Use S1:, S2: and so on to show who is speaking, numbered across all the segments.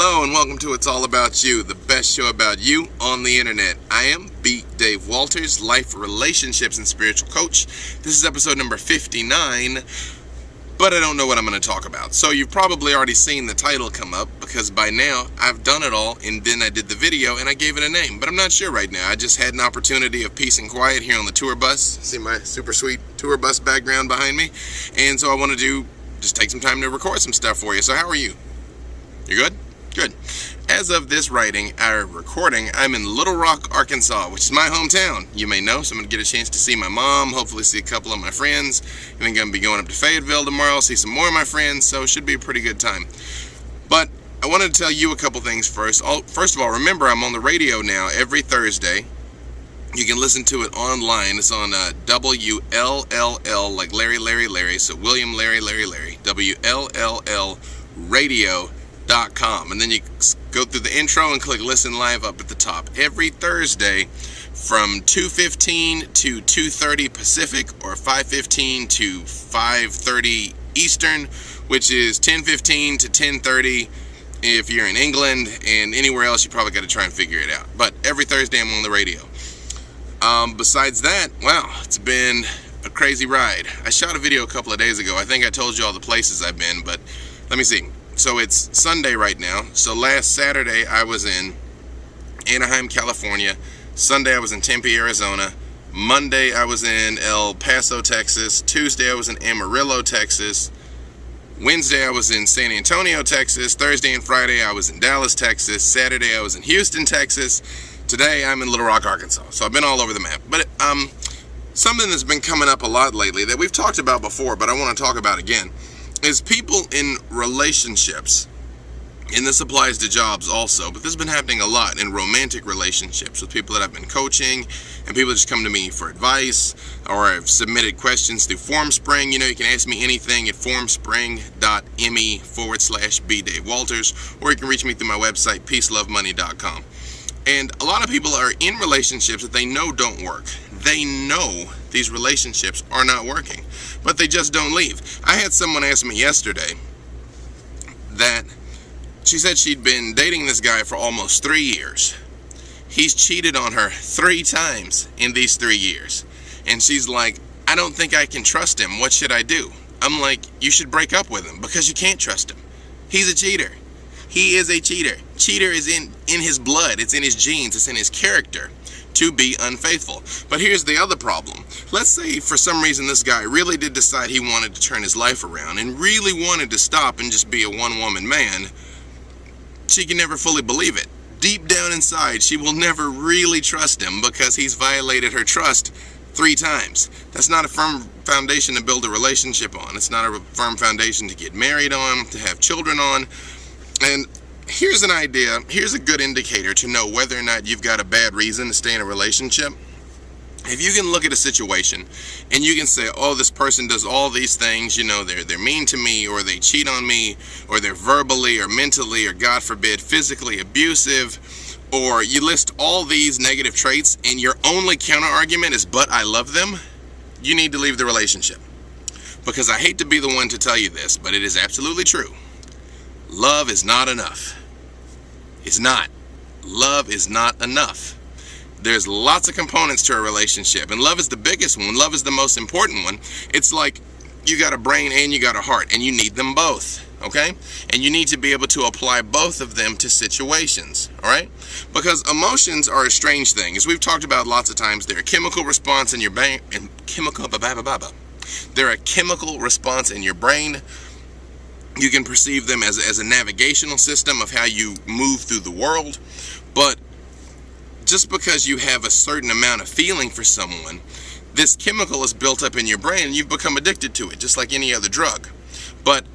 S1: Hello and welcome to It's All About You, the best show about you on the internet. I am Dave Walters, life, relationships, and spiritual coach. This is episode number 59, but I don't know what I'm going to talk about. So you've probably already seen the title come up because by now I've done it all and then I did the video and I gave it a name, but I'm not sure right now. I just had an opportunity of peace and quiet here on the tour bus. See my super sweet tour bus background behind me? And so I want to just take some time to record some stuff for you. So how are you? You good? Good. As of this recording, I'm in Little Rock, Arkansas, which is my hometown. You may know, so I'm going to get a chance to see my mom, hopefully see a couple of my friends. I think I'm going to be going up to Fayetteville tomorrow, see some more of my friends, so it should be a pretty good time. But I wanted to tell you a couple things first. First of all, remember I'm on the radio now every Thursday. You can listen to it online. It's on WLLL, like Larry, so William Larry, WLLL radio.com, and then you go through the intro and click listen live up at the top every Thursday from 2:15 to 2:30 Pacific or 5:15 to 5:30 Eastern, which is 10:15 to 10:30 if you're in England, and anywhere else you probably got to try and figure it out. But every Thursday I'm on the radio. Besides that, wow, it's been a crazy ride. I shot a video a couple of days ago. I think I told you all the places I've been, but let me see. So it's Sunday right now. So last Saturday I was in Anaheim, California. Sunday I was in Tempe, Arizona. Monday I was in El Paso, Texas. Tuesday I was in Amarillo, Texas. Wednesday I was in San Antonio, Texas. Thursday and Friday I was in Dallas, Texas. Saturday I was in Houston, Texas. Today I'm in Little Rock, Arkansas. So I've been all over the map. But something that's been coming up a lot lately that we've talked about before, but I want to talk about again, is people in relationships, and this applies to jobs also, but this has been happening a lot in romantic relationships with people that I've been coaching, and people just come to me for advice, or I've submitted questions through FormSpring. You know, you can ask me anything at formspring.me/BDaveWalters, or you can reach me through my website, peacelovemoney.com. And a lot of people are in relationships that they know don't work. They know these relationships are not working, but they just don't leave. I had someone ask me yesterday that she said she'd been dating this guy for almost 3 years. He's cheated on her 3 times in these 3 years. And she's like, I don't think I can trust him. What should I do? I'm like, you should break up with him because you can't trust him. He's a cheater. He is a cheater. Cheater is in his blood. It's in his genes. It's in his character to be unfaithful. But here's the other problem. Let's say for some reason this guy really did decide he wanted to turn his life around and really wanted to stop and just be a one-woman man. She can never fully believe it. Deep down inside, she will never really trust him because he's violated her trust 3 times. That's not a firm foundation to build a relationship on. It's not a firm foundation to get married on, to have children on. And here's an idea, here's a good indicator to know whether or not you've got a bad reason to stay in a relationship. If you can look at a situation and you can say, oh, this person does all these things, you know, they're mean to me, or they cheat on me, or they're verbally or mentally, or God forbid, physically abusive, or you list all these negative traits and your only counter argument is, but I love them, you need to leave the relationship. Because I hate to be the one to tell you this, but it is absolutely true. Love is not enough. It's not. Love is not enough. There's lots of components to a relationship, and love is the biggest one. Love is the most important one. It's like you got a brain and you got a heart, and you need them both, okay? And you need to be able to apply both of them to situations, all right? Because emotions are a strange thing. As we've talked about lots of times, they're a chemical response in your brain, They're a chemical response in your brain. You can perceive them as a navigational system of how you move through the world. But just because you have a certain amount of feeling for someone, this chemical is built up in your brain and you've become addicted to it, just like any other drug. But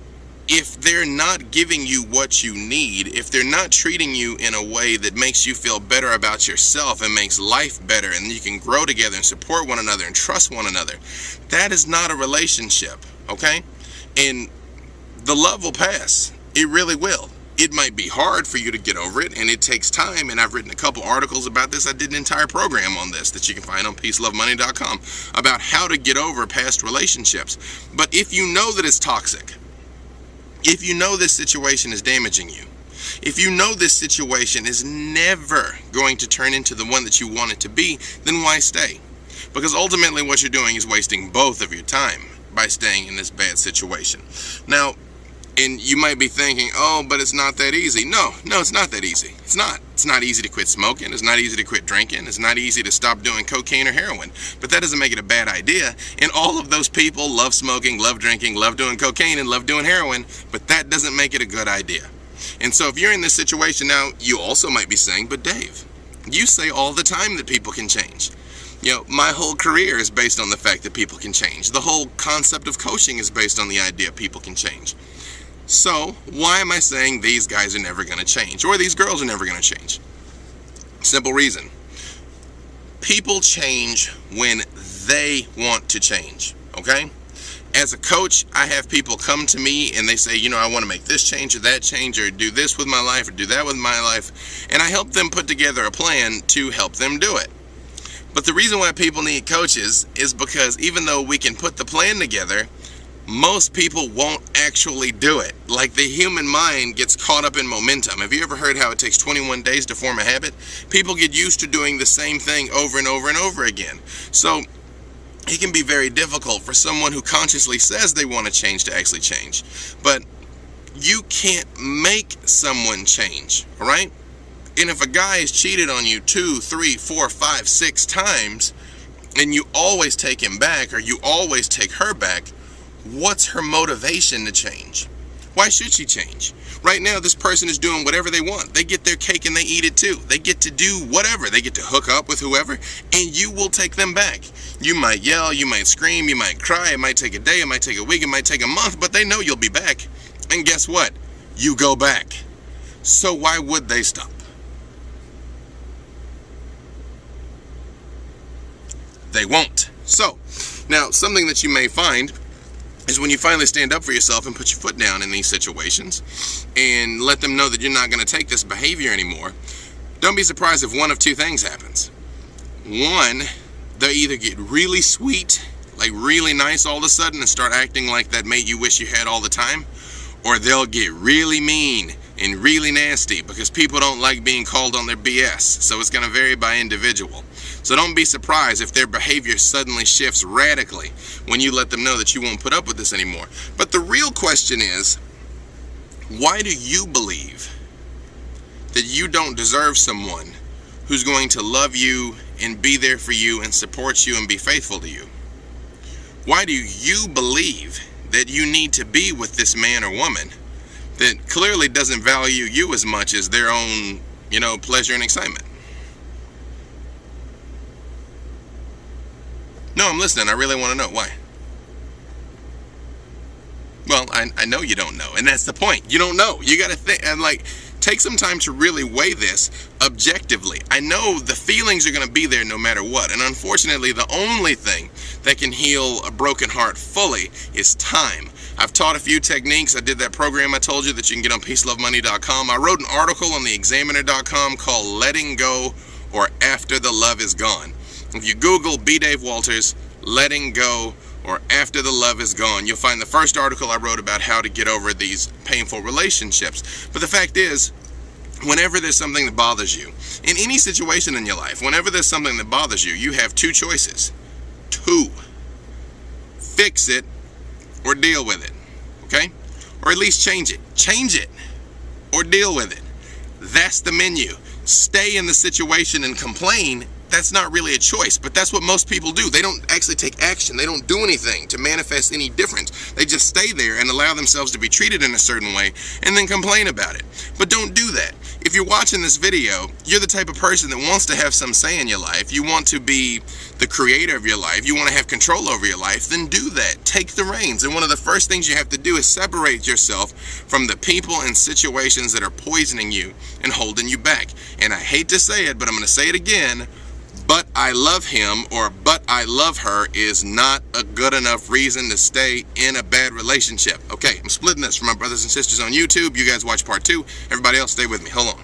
S1: if they're not giving you what you need, if they're not treating you in a way that makes you feel better about yourself and makes life better, and you can grow together and support one another and trust one another, that is not a relationship, okay? And the love will pass. It really will. It might be hard for you to get over it, and it takes time, and I've written a couple articles about this. I did an entire program on this that you can find on peacelovemoney.com about how to get over past relationships. But if you know that it's toxic, if you know this situation is damaging you, If you know this situation is never going to turn into the one that you want it to be, then why stay? Because ultimately what you're doing is wasting both of your time by staying in this bad situation. Now, and you might be thinking, oh, but it's not that easy. No, it's not that easy. It's not. It's not easy to quit smoking. It's not easy to quit drinking. It's not easy to stop doing cocaine or heroin. But that doesn't make it a bad idea. And all of those people love smoking, love drinking, love doing cocaine, and love doing heroin. But that doesn't make it a good idea. And so if you're in this situation now, you also might be saying, but Dave, you say all the time that people can change. You know, my whole career is based on the fact that people can change. The whole concept of coaching is based on the idea people can change. So, why am I saying these guys are never going to change, or these girls are never going to change? Simple reason. People change when they want to change, okay? As a coach, I have people come to me and they say, you know, I want to make this change or that change, or do this with my life or do that with my life, and I help them put together a plan to help them do it. But the reason why people need coaches is because even though we can put the plan together, most people won't actually do it. Like, the human mind gets caught up in momentum. Have you ever heard how it takes 21 days to form a habit? People get used to doing the same thing over and over and over again. So it can be very difficult for someone who consciously says they want to change to actually change. But you can't make someone change, all right? And if a guy has cheated on you 2, 3, 4, 5, 6 times, and you always take him back, or you always take her back, what's her motivation to change? Why should she change? Right now, this person is doing whatever they want. They get their cake and they eat it too. They get to do whatever. They get to hook up with whoever, and you will take them back. You might yell, you might scream, you might cry. It might take a day, it might take a week, it might take a month, but they know you'll be back. And guess what? You go back. So why would they stop? They won't. So, now, something that you may find is when you finally stand up for yourself and put your foot down in these situations and let them know that you're not going to take this behavior anymore, don't be surprised if one of two things happens. One, they'll either get really sweet, like really nice all of a sudden, and start acting like that mate you wish you had all the time, or they'll get really mean and really nasty because people don't like being called on their BS. So it's going to vary by individual. So don't be surprised if their behavior suddenly shifts radically when you let them know that you won't put up with this anymore. But the real question is, why do you believe that you don't deserve someone who's going to love you and be there for you and support you and be faithful to you? Why do you believe that you need to be with this man or woman that clearly doesn't value you as much as their own, pleasure and excitement? No, I'm listening. I really want to know. Why? Well, I know you don't know, and that's the point. You don't know. You got to think, and take some time to really weigh this objectively. I know the feelings are going to be there no matter what, and unfortunately, the only thing that can heal a broken heart fully is time. I've taught a few techniques. I did that program I told you that you can get on peacelovemoney.com. I wrote an article on theexaminer.com called Letting Go, or After the Love Is Gone. If you Google B. Dave Walters, Letting Go, or After the Love Is Gone, you'll find the first article I wrote about how to get over these painful relationships. But the fact is, whenever there's something that bothers you, in any situation in your life, whenever there's something that bothers you, you have two choices. Two. Fix it or deal with it. Okay? Or at least change it. Change it or deal with it. That's the menu. Stay in the situation and complain. That's not really a choice, but that's what most people do. They don't actually take action. They don't do anything to manifest any difference. They just stay there and allow themselves to be treated in a certain way and then complain about it. But don't do that. If you're watching this video, you're the type of person that wants to have some say in your life. You want to be the creator of your life. You want to have control over your life. Then do that. Take the reins. And one of the first things you have to do is separate yourself from the people and situations that are poisoning you and holding you back. And I hate to say it, but I'm going to say it again. But I love him or but I love her is not a good enough reason to stay in a bad relationship. Okay, I'm splitting this for my brothers and sisters on YouTube. You guys watch part 2. Everybody else, stay with me. Hold on.